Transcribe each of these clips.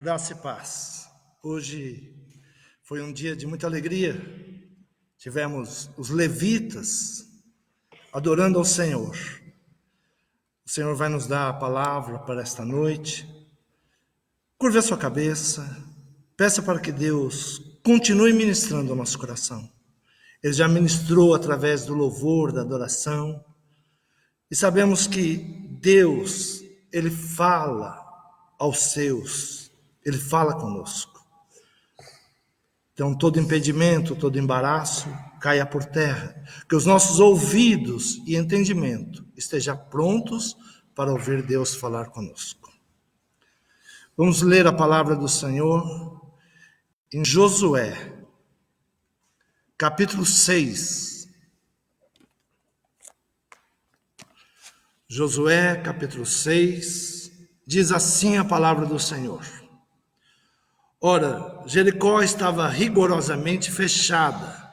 Graça e paz. Hoje foi um dia de muita alegria. Tivemos os levitas adorando ao Senhor. O Senhor vai nos dar a palavra para esta noite. Curve a sua cabeça. Peça para que Deus continue ministrando ao nosso coração. Ele já ministrou através do louvor, da adoração. E sabemos que Deus, Ele fala aos seus. Ele fala conosco. Então, todo impedimento, todo embaraço caia por terra. Que os nossos ouvidos e entendimento estejam prontos para ouvir Deus falar conosco. Vamos ler a palavra do Senhor em Josué, capítulo 6. Josué, capítulo 6, diz assim a palavra do Senhor. Ora, Jericó estava rigorosamente fechada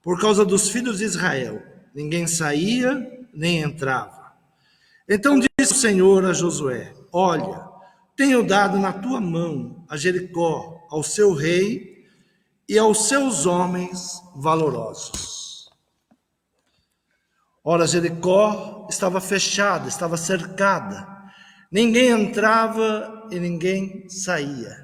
por causa dos filhos de Israel. Ninguém saía nem entrava. Então disse o Senhor a Josué: olha, tenho dado na tua mão a Jericó, ao seu rei e aos seus homens valorosos. Ora, Jericó estava fechada, estava cercada. Ninguém entrava e ninguém saía.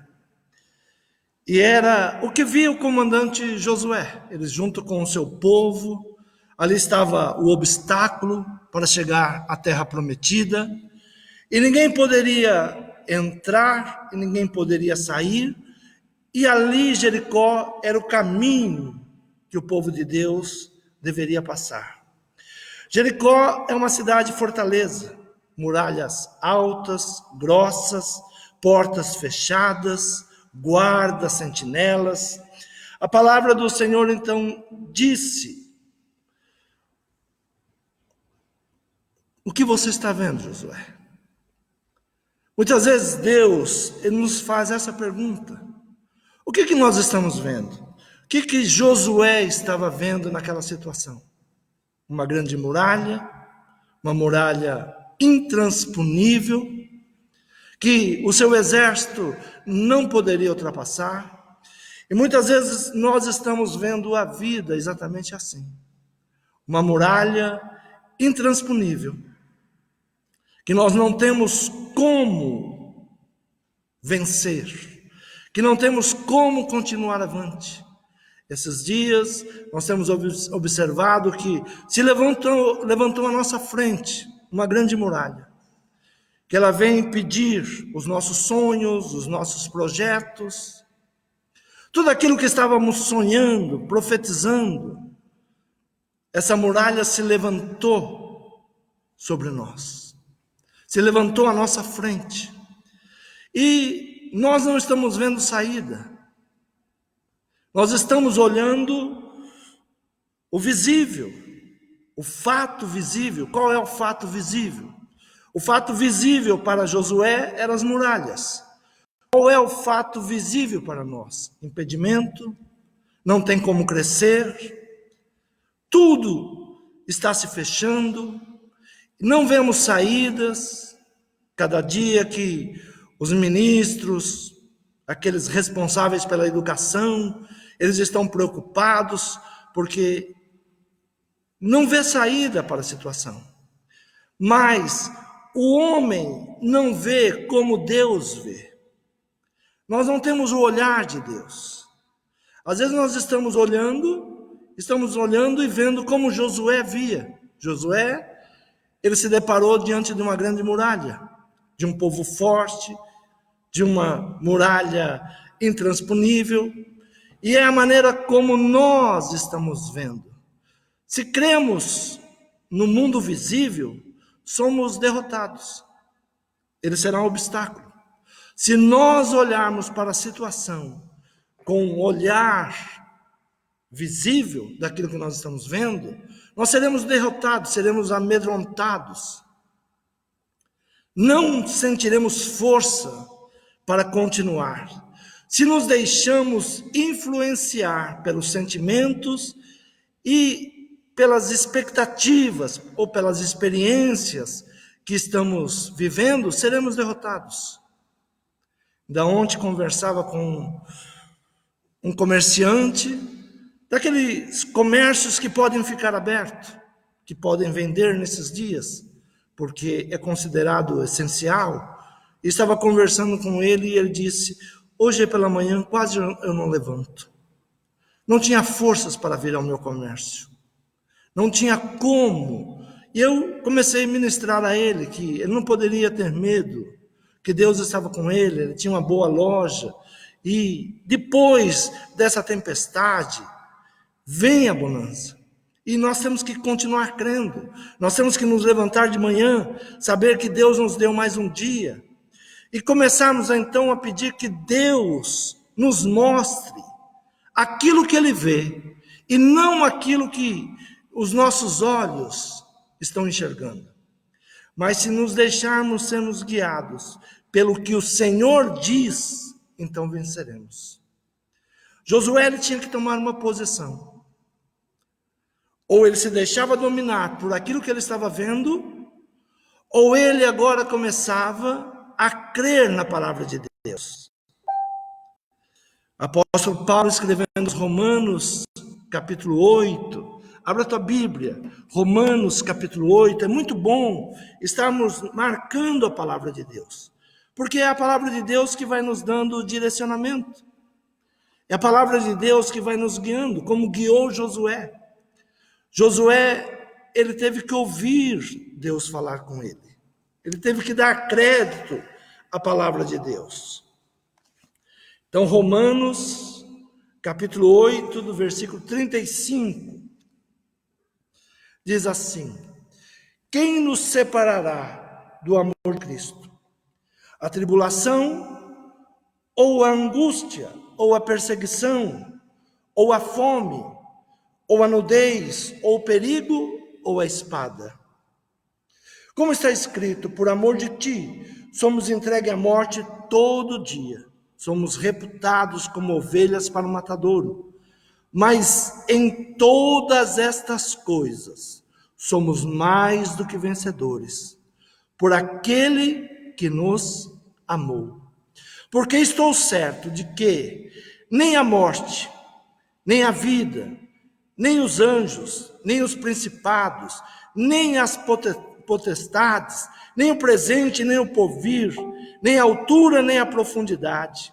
E era o que via o comandante Josué. Ele, junto com o seu povo, ali estava o obstáculo para chegar à terra prometida. E ninguém poderia entrar, e ninguém poderia sair. E ali Jericó era o caminho que o povo de Deus deveria passar. Jericó é uma cidade fortaleza, muralhas altas, grossas, portas fechadas, guardas, sentinelas. A palavra do Senhor então disse: o que você está vendo, Josué? Muitas vezes Deus ele nos faz essa pergunta: o que nós estamos vendo? O que Josué estava vendo naquela situação? Uma grande muralha, uma muralha intransponível, que o seu exército não poderia ultrapassar. E muitas vezes nós estamos vendo a vida exatamente assim. Uma muralha intransponível, que nós não temos como vencer, que não temos como continuar avante. Esses dias nós temos observado que se levantou à nossa frente uma grande muralha, que ela vem impedir os nossos sonhos, os nossos projetos, tudo aquilo que estávamos sonhando, profetizando. Essa muralha se levantou sobre nós, se levantou à nossa frente, e nós não estamos vendo saída. Nós estamos olhando o visível, o fato visível. Qual é o fato visível? O fato visível para Josué eram as muralhas. Qual é o fato visível para nós? Impedimento, não tem como crescer, tudo está se fechando, não vemos saídas. Cada dia que os ministros, aqueles responsáveis pela educação, eles estão preocupados porque não vê saída para a situação. Mas o homem não vê como Deus vê. Nós não temos o olhar de Deus. Às vezes nós estamos olhando e vendo como Josué via. Josué, ele se deparou diante de uma grande muralha, de um povo forte, de uma muralha intransponível, e é a maneira como nós estamos vendo. Se cremos no mundo visível, somos derrotados. Ele será um obstáculo. Se nós olharmos para a situação com um olhar visível daquilo que nós estamos vendo, nós seremos derrotados, seremos amedrontados. Não sentiremos força para continuar. Se nos deixamos influenciar pelos sentimentos e pelas expectativas ou pelas experiências que estamos vivendo, seremos derrotados. Da onde conversava com um comerciante, daqueles comércios que podem ficar abertos, que podem vender nesses dias, porque é considerado essencial. E estava conversando com ele e ele disse: hoje pela manhã quase eu não levanto. Não tinha forças para vir ao meu comércio. Não tinha como. E eu comecei a ministrar a ele que ele não poderia ter medo, que Deus estava com ele, ele tinha uma boa loja. E depois dessa tempestade, vem a bonança. E nós temos que continuar crendo. Nós temos que nos levantar de manhã, saber que Deus nos deu mais um dia. E começarmos então a pedir que Deus nos mostre aquilo que Ele vê, e não aquilo que os nossos olhos estão enxergando. Mas se nos deixarmos sermos guiados pelo que o Senhor diz, então venceremos. Josué ele tinha que tomar uma posição. Ou ele se deixava dominar por aquilo que ele estava vendo, ou ele agora começava a crer na palavra de Deus. Apóstolo Paulo escrevendo os Romanos, capítulo 8, abra a tua Bíblia, Romanos capítulo 8, é muito bom estarmos marcando a palavra de Deus, porque é a palavra de Deus que vai nos dando direcionamento, é a palavra de Deus que vai nos guiando, como guiou Josué. Josué, ele teve que ouvir Deus falar com ele, ele teve que dar crédito à palavra de Deus. Então, Romanos, capítulo 8, do versículo 35, diz assim: quem nos separará do amor de Cristo? A tribulação, ou a angústia, ou a perseguição, ou a fome, ou a nudez, ou o perigo, ou a espada? Como está escrito, por amor de ti, somos entregues à morte todo dia. Somos reputados como ovelhas para o matadouro. Mas em todas estas coisas, somos mais do que vencedores, por aquele que nos amou. Porque estou certo de que nem a morte, nem a vida, nem os anjos, nem os principados, nem as potestades, nem o presente, nem o porvir, nem a altura, nem a profundidade,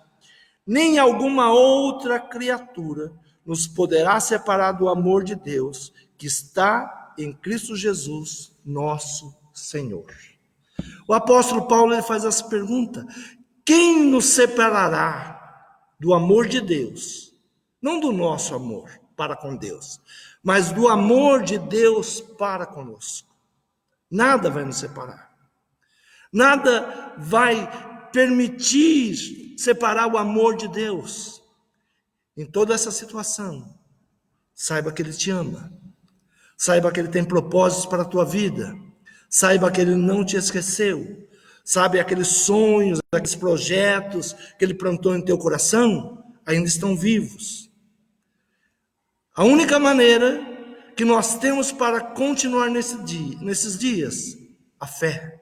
nem alguma outra criatura nos poderá separar do amor de Deus que está em Cristo Jesus, nosso Senhor. O apóstolo Paulo ele faz essa pergunta: quem nos separará do amor de Deus? Não do nosso amor para com Deus, mas do amor de Deus para conosco. Nada vai nos separar. Nada vai permitir separar o amor de Deus. Em toda essa situação, saiba que Ele te ama. Saiba que Ele tem propósitos para a tua vida. Saiba que Ele não te esqueceu. Sabe, aqueles sonhos, aqueles projetos que Ele plantou em teu coração, ainda estão vivos. A única maneira que nós temos para continuar nesses dias, a fé.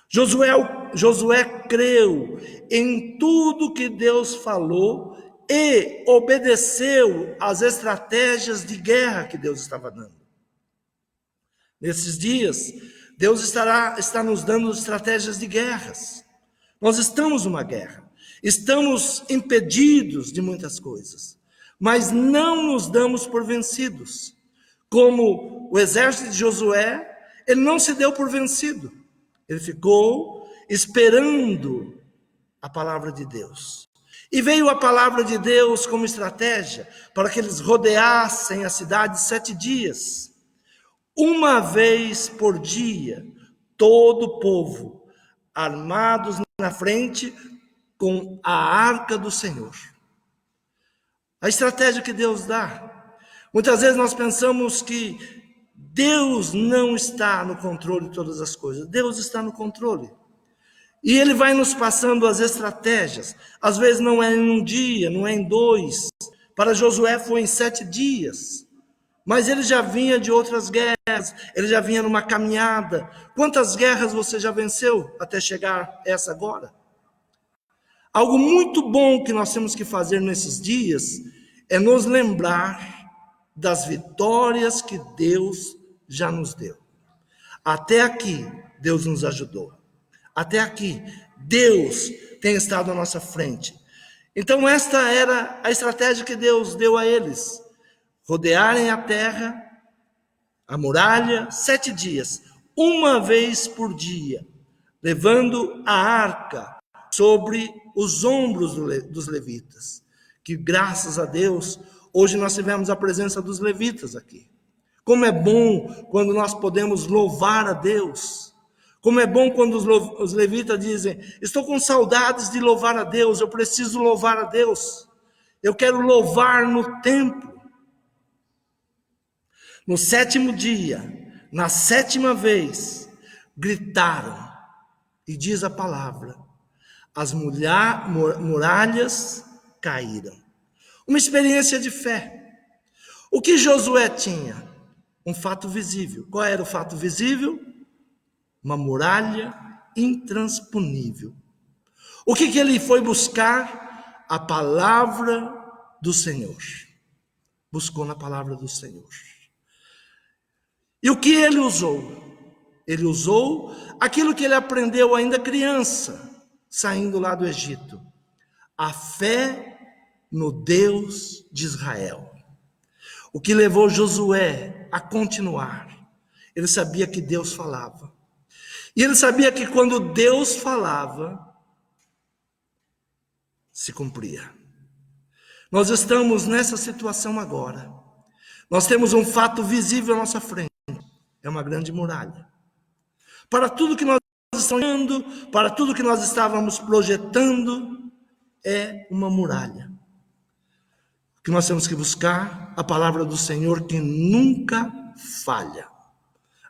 Josué creu em tudo que Deus falou e obedeceu às estratégias de guerra que Deus estava dando. Nesses dias, Deus está nos dando estratégias de guerras. Nós estamos numa guerra, estamos impedidos de muitas coisas, mas não nos damos por vencidos. Como o exército de Josué, ele não se deu por vencido. Ele ficou esperando a palavra de Deus. E veio a palavra de Deus como estratégia para que eles rodeassem a cidade 7 dias. Uma vez por dia, todo o povo, armados na frente com a arca do Senhor. A estratégia que Deus dá. Muitas vezes nós pensamos que Deus não está no controle de todas as coisas. Deus está no controle. E Ele vai nos passando as estratégias. Às vezes não é em um dia, não é em 2. Para Josué foi em 7 dias. Mas ele já vinha de outras guerras, ele já vinha numa caminhada. Quantas guerras você já venceu até chegar essa agora? Algo muito bom que nós temos que fazer nesses dias é nos lembrar das vitórias que Deus já nos deu. Até aqui, Deus nos ajudou. Até aqui, Deus tem estado à nossa frente. Então, esta era a estratégia que Deus deu a eles: rodearem a terra, a muralha, 7 dias, uma vez por dia, levando a arca sobre os ombros dos levitas. Que, graças a Deus, hoje nós tivemos a presença dos levitas aqui. Como é bom quando nós podemos louvar a Deus. Como é bom quando os levitas dizem: estou com saudades de louvar a Deus, eu preciso louvar a Deus. Eu quero louvar no templo. No 7º dia, na 7ª vez, gritaram, e diz a palavra, as muralhas caíram. Uma experiência de fé. O que Josué tinha? Um fato visível. Qual era o fato visível? Uma muralha intransponível. O que ele foi buscar? A palavra do Senhor. Buscou na palavra do Senhor. E o que ele usou? Ele usou aquilo que ele aprendeu ainda criança, saindo lá do Egito. A fé no Deus de Israel. O que levou Josué a continuar. Ele sabia que Deus falava. E ele sabia que quando Deus falava, se cumpria. Nós estamos nessa situação agora. Nós temos um fato visível à nossa frente. É uma grande muralha. Para tudo que nós estamos olhando, para tudo que nós estávamos projetando, é uma muralha. O que nós temos que buscar? A palavra do Senhor que nunca falha.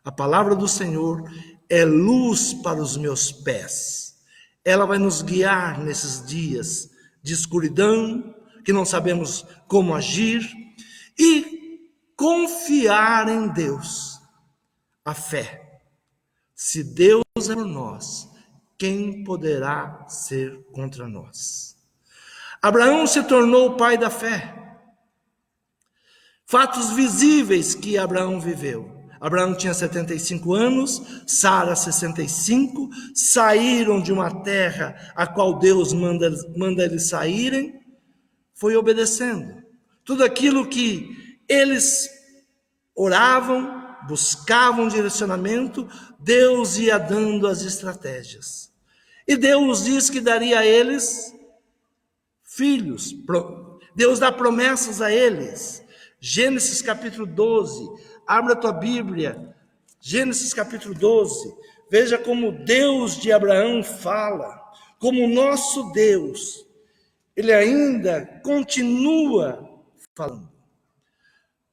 A palavra do Senhor é luz para os meus pés. Ela vai nos guiar nesses dias de escuridão, que não sabemos como agir, e confiar em Deus. A fé. Se Deus é por nós, quem poderá ser contra nós? Abraão se tornou o pai da fé. Fatos visíveis que Abraão viveu. Abraão tinha 75 anos, Sara 65, saíram de uma terra a qual Deus manda eles saírem, foi obedecendo. Tudo aquilo que eles oravam, buscavam direcionamento, Deus ia dando as estratégias. E Deus diz que daria a eles filhos. Deus dá promessas a eles. Gênesis capítulo 12. Abra a tua Bíblia. Gênesis capítulo 12. Veja como Deus de Abraão fala. Como o nosso Deus. Ele ainda continua falando.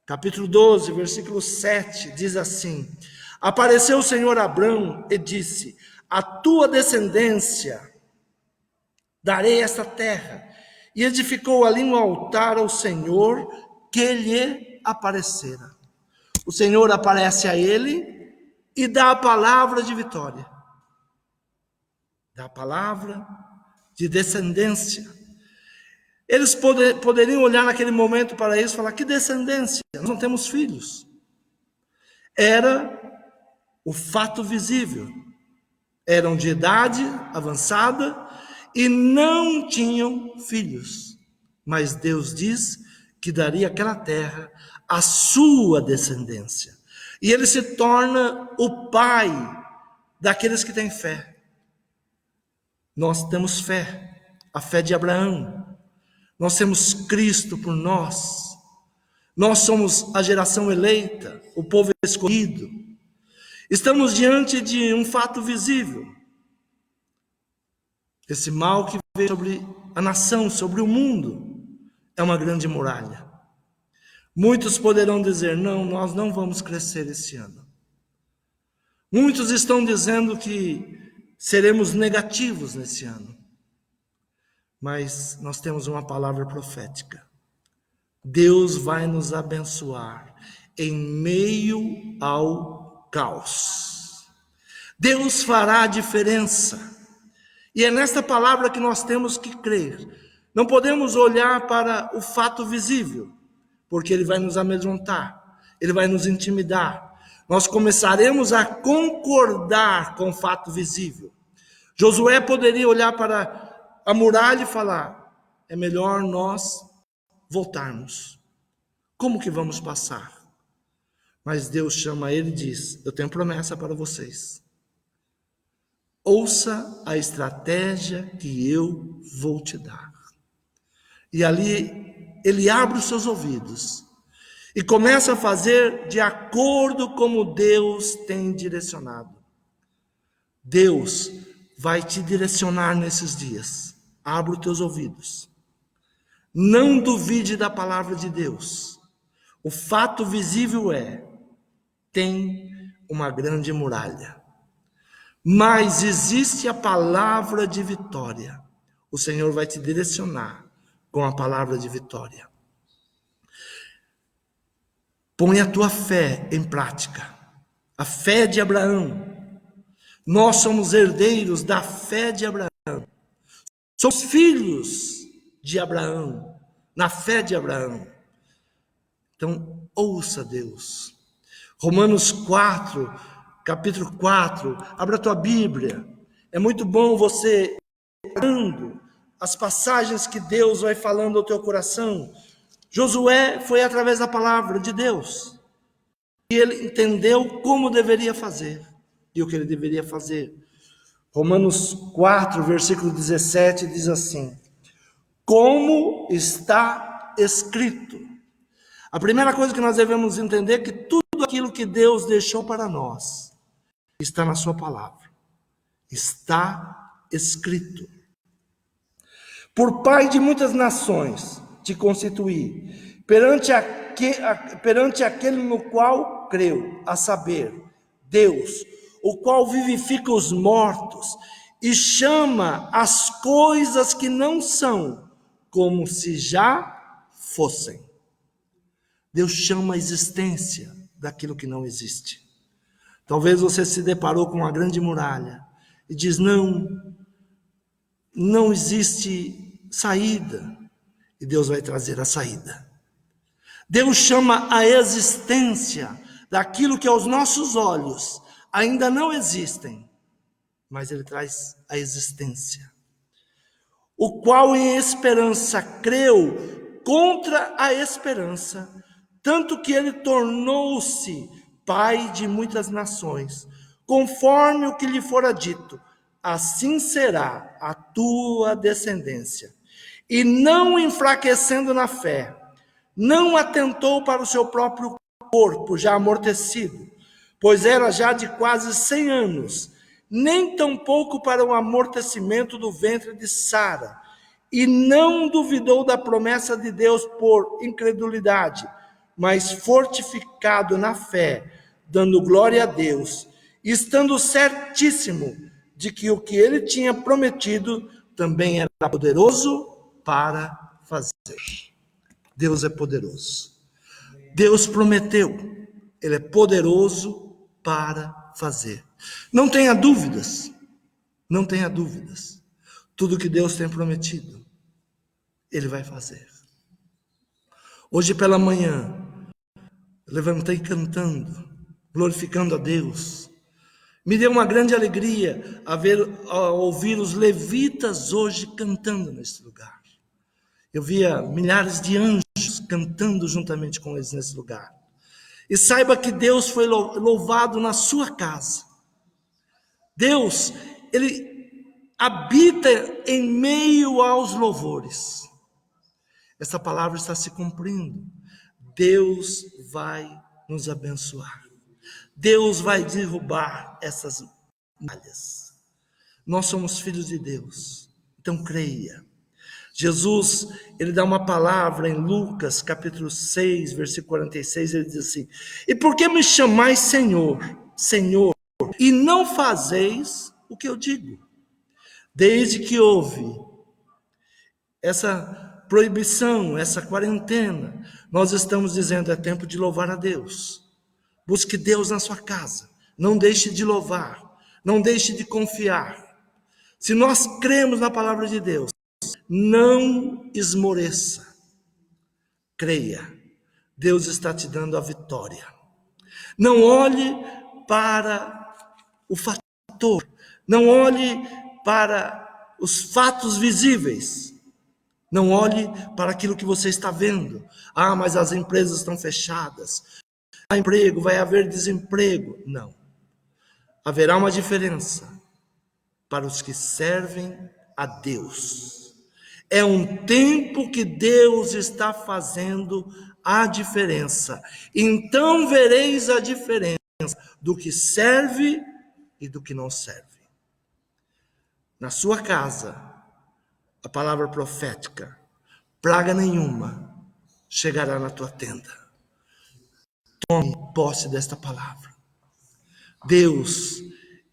Capítulo 12, versículo 7, diz assim: apareceu o Senhor a Abrão e disse: a tua descendência darei esta terra. E edificou ali um altar ao Senhor que lhe aparecera. O Senhor aparece a ele e dá a palavra de vitória. Dá a palavra de descendência. Eles poderiam olhar naquele momento para isso e falar: que descendência? Nós não temos filhos. Era o fato visível. Eram de idade avançada e não tinham filhos. Mas Deus diz que daria aquela terra à sua descendência. E ele se torna o pai daqueles que têm fé. Nós temos fé, a fé de Abraão. Nós temos Cristo por nós. Nós somos a geração eleita, o povo escolhido. Estamos diante de um fato visível. Esse mal que veio sobre a nação, sobre o mundo, é uma grande muralha. Muitos poderão dizer: não, nós não vamos crescer esse ano. Muitos estão dizendo que seremos negativos nesse ano. Mas nós temos uma palavra profética. Deus vai nos abençoar em meio ao caos. Deus fará a diferença. E é nesta palavra que nós temos que crer. Não podemos olhar para o fato visível, porque ele vai nos amedrontar, ele vai nos intimidar. Nós começaremos a concordar com o fato visível. Josué poderia olhar para a muralha e falar: é melhor nós voltarmos. Como que vamos passar? Mas Deus chama ele e diz: eu tenho promessa para vocês. Ouça a estratégia que eu vou te dar. E ali ele abre os seus ouvidos e começa a fazer de acordo como Deus tem direcionado. Deus vai te direcionar nesses dias. Abra os teus ouvidos. Não duvide da palavra de Deus. O fato visível tem uma grande muralha. Mas existe a palavra de vitória. O Senhor vai te direcionar com a palavra de vitória. Põe a tua fé em prática. A fé de Abraão. Nós somos herdeiros da fé de Abraão. Somos filhos de Abraão, na fé de Abraão. Então, ouça Deus. Romanos 4, capítulo 4, abra a tua Bíblia. É muito bom você lendo as passagens que Deus vai falando ao teu coração. Josué foi através da palavra de Deus. E ele entendeu como deveria fazer e o que ele deveria fazer. Romanos 4, versículo 17 diz assim: como está escrito. A primeira coisa que nós devemos entender é que tudo aquilo que Deus deixou para nós está na sua palavra. Está escrito. Por pai de muitas nações te constituí, perante aquele no qual creu, a saber, Deus, o qual vivifica os mortos e chama as coisas que não são, como se já fossem. Deus chama a existência daquilo que não existe. Talvez você se deparou com uma grande muralha e diz: não existe saída. E Deus vai trazer a saída. Deus chama a existência daquilo que aos nossos olhos ainda não existem, mas Ele traz a existência. O qual em esperança creu contra a esperança, tanto que ele tornou-se pai de muitas nações, conforme o que lhe fora dito, assim será a tua descendência. E não enfraquecendo na fé, não atentou para o seu próprio corpo já amortecido, pois era já de quase 100 anos, nem tampouco para o amortecimento do ventre de Sara, e não duvidou da promessa de Deus por incredulidade, mas fortificado na fé, dando glória a Deus, estando certíssimo de que o que ele tinha prometido também era poderoso para fazer. Deus é poderoso. Deus prometeu, Ele é poderoso para fazer. Não tenha dúvidas, não tenha dúvidas. Tudo que Deus tem prometido, Ele vai fazer. Hoje pela manhã, levantei cantando, glorificando a Deus. Me deu uma grande alegria a ouvir os levitas hoje cantando nesse lugar. Eu via milhares de anjos cantando juntamente com eles nesse lugar. E saiba que Deus foi louvado na sua casa. Deus, Ele habita em meio aos louvores. Essa palavra está se cumprindo. Deus vai nos abençoar. Deus vai derrubar essas muralhas. Nós somos filhos de Deus. Então creia. Jesus, ele dá uma palavra em Lucas, capítulo 6, versículo 46, ele diz assim: e por que me chamais Senhor, Senhor, e não fazeis o que eu digo? Desde que houve essa proibição, essa quarentena, nós estamos dizendo: é tempo de louvar a Deus. Busque Deus na sua casa, não deixe de louvar, não deixe de confiar. Se nós cremos na palavra de Deus, não esmoreça. Creia. Deus está te dando a vitória. Não olhe para o fator. Não olhe para os fatos visíveis. Não olhe para aquilo que você está vendo. Ah, mas as empresas estão fechadas. Vai haver emprego, vai haver desemprego. Não. Haverá uma diferença para os que servem a Deus. É um tempo que Deus está fazendo a diferença. Então vereis a diferença do que serve e do que não serve. Na sua casa, a palavra profética, praga nenhuma chegará na tua tenda. Tome posse desta palavra. Deus,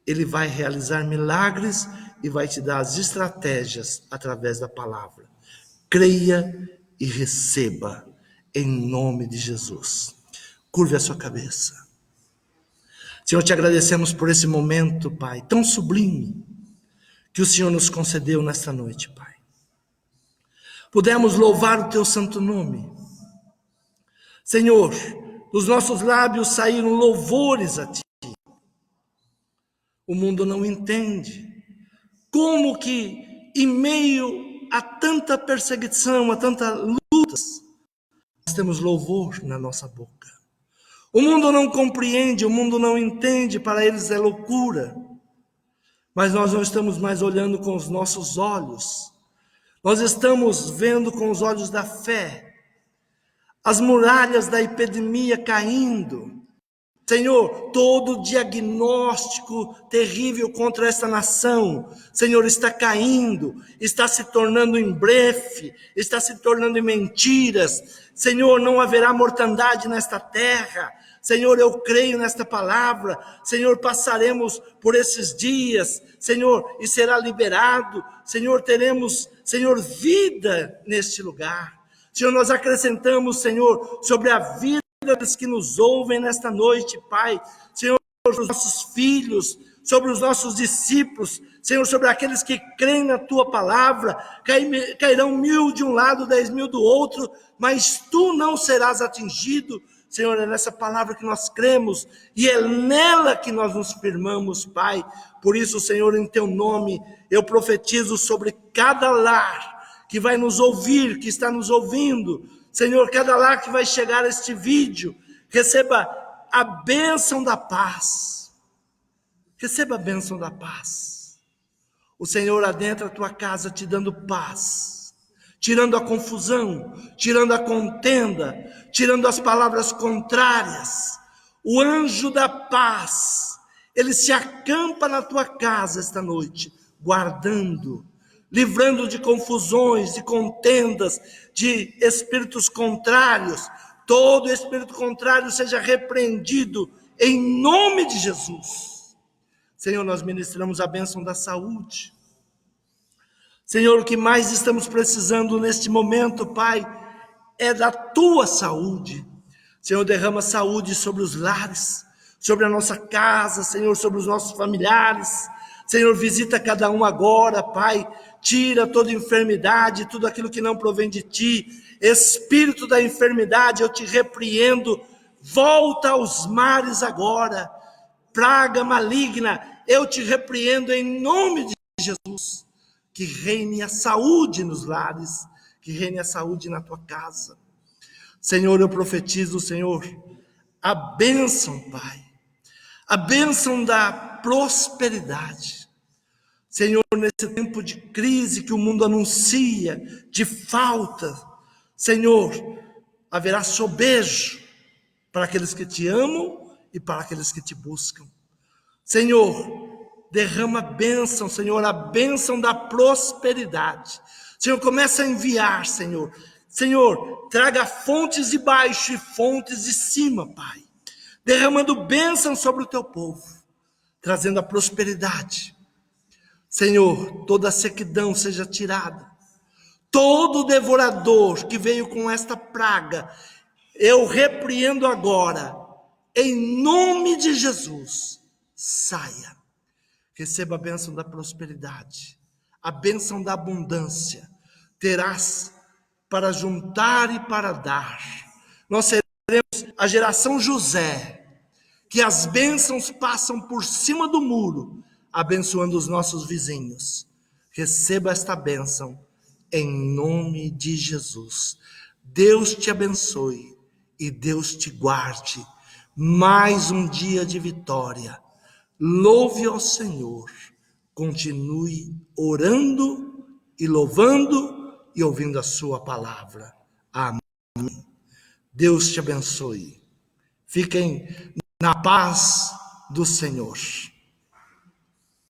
Ele vai realizar milagres e vai te dar as estratégias através da palavra. Creia e receba em nome de Jesus. Curve a sua cabeça. Senhor, te agradecemos por esse momento, Pai, tão sublime que o Senhor nos concedeu nesta noite, Pai. Pudemos louvar o teu santo nome. Senhor, dos nossos lábios saíram louvores a ti. O mundo não entende como que, em meio a tanta perseguição, a tantas lutas, nós temos louvor na nossa boca. O mundo não compreende, o mundo não entende, para eles é loucura. Mas nós não estamos mais olhando com os nossos olhos. Nós estamos vendo com os olhos da fé. As muralhas da epidemia caindo. Senhor, todo diagnóstico terrível contra esta nação, Senhor, está caindo, está se tornando em blefe, está se tornando em mentiras. Senhor, não haverá mortandade nesta terra. Senhor, eu creio nesta palavra. Senhor, passaremos por esses dias, Senhor, e será liberado. Senhor, teremos, Senhor, vida neste lugar. Senhor, nós acrescentamos, Senhor, sobre a vida dos que nos ouvem nesta noite, Pai, Senhor, sobre os nossos filhos, sobre os nossos discípulos, Senhor, sobre aqueles que creem na Tua palavra, cairão 1000 de um lado, 10.000 do outro, mas Tu não serás atingido. Senhor, é nessa palavra que nós cremos, e é nela que nós nos firmamos, Pai. Por isso, Senhor, em Teu nome, eu profetizo sobre cada lar que vai nos ouvir, que está nos ouvindo. Senhor, cada lar que vai chegar a este vídeo, receba a bênção da paz. Receba a bênção da paz. O Senhor adentra a tua casa te dando paz, tirando a confusão, tirando a contenda, tirando as palavras contrárias. O anjo da paz, ele se acampa na tua casa esta noite, guardando, livrando de confusões, de contendas, de espíritos contrários. Todo espírito contrário seja repreendido em nome de Jesus. Senhor, nós ministramos a bênção da saúde. Senhor, o que mais estamos precisando neste momento, Pai, é da Tua saúde. Senhor, derrama saúde sobre os lares, sobre a nossa casa, Senhor, sobre os nossos familiares. Senhor, visita cada um agora, Pai. Tira toda enfermidade, tudo aquilo que não provém de Ti. Espírito da enfermidade, eu te repreendo. Volta aos mares agora. Praga maligna, eu te repreendo em nome de Jesus. Que reine a saúde nos lares, que reine a saúde na tua casa. Senhor, eu profetizo, Senhor, a bênção, Pai. A bênção da prosperidade. Senhor, nesse tempo de crise que o mundo anuncia, de falta, Senhor, haverá sobejo para aqueles que te amam e para aqueles que te buscam. Senhor, derrama a bênção, Senhor, a bênção da prosperidade. Senhor, começa a enviar, Senhor. Senhor, traga fontes de baixo e fontes de cima, Pai. Derramando bênção sobre o teu povo, trazendo a prosperidade. Senhor, toda a sequidão seja tirada. Todo devorador que veio com esta praga, eu repreendo agora, em nome de Jesus, saia. Receba a bênção da prosperidade. a bênção da abundância. Terás para juntar e para dar. Nós seremos a geração José, que as bênçãos passam por cima do muro, abençoando os nossos vizinhos. Receba esta bênção em nome de Jesus. Deus te abençoe e Deus te guarde. Mais um dia de vitória. Louve ao Senhor. Continue orando e louvando e ouvindo a sua palavra. Amém. Deus te abençoe. Fiquem na paz do Senhor.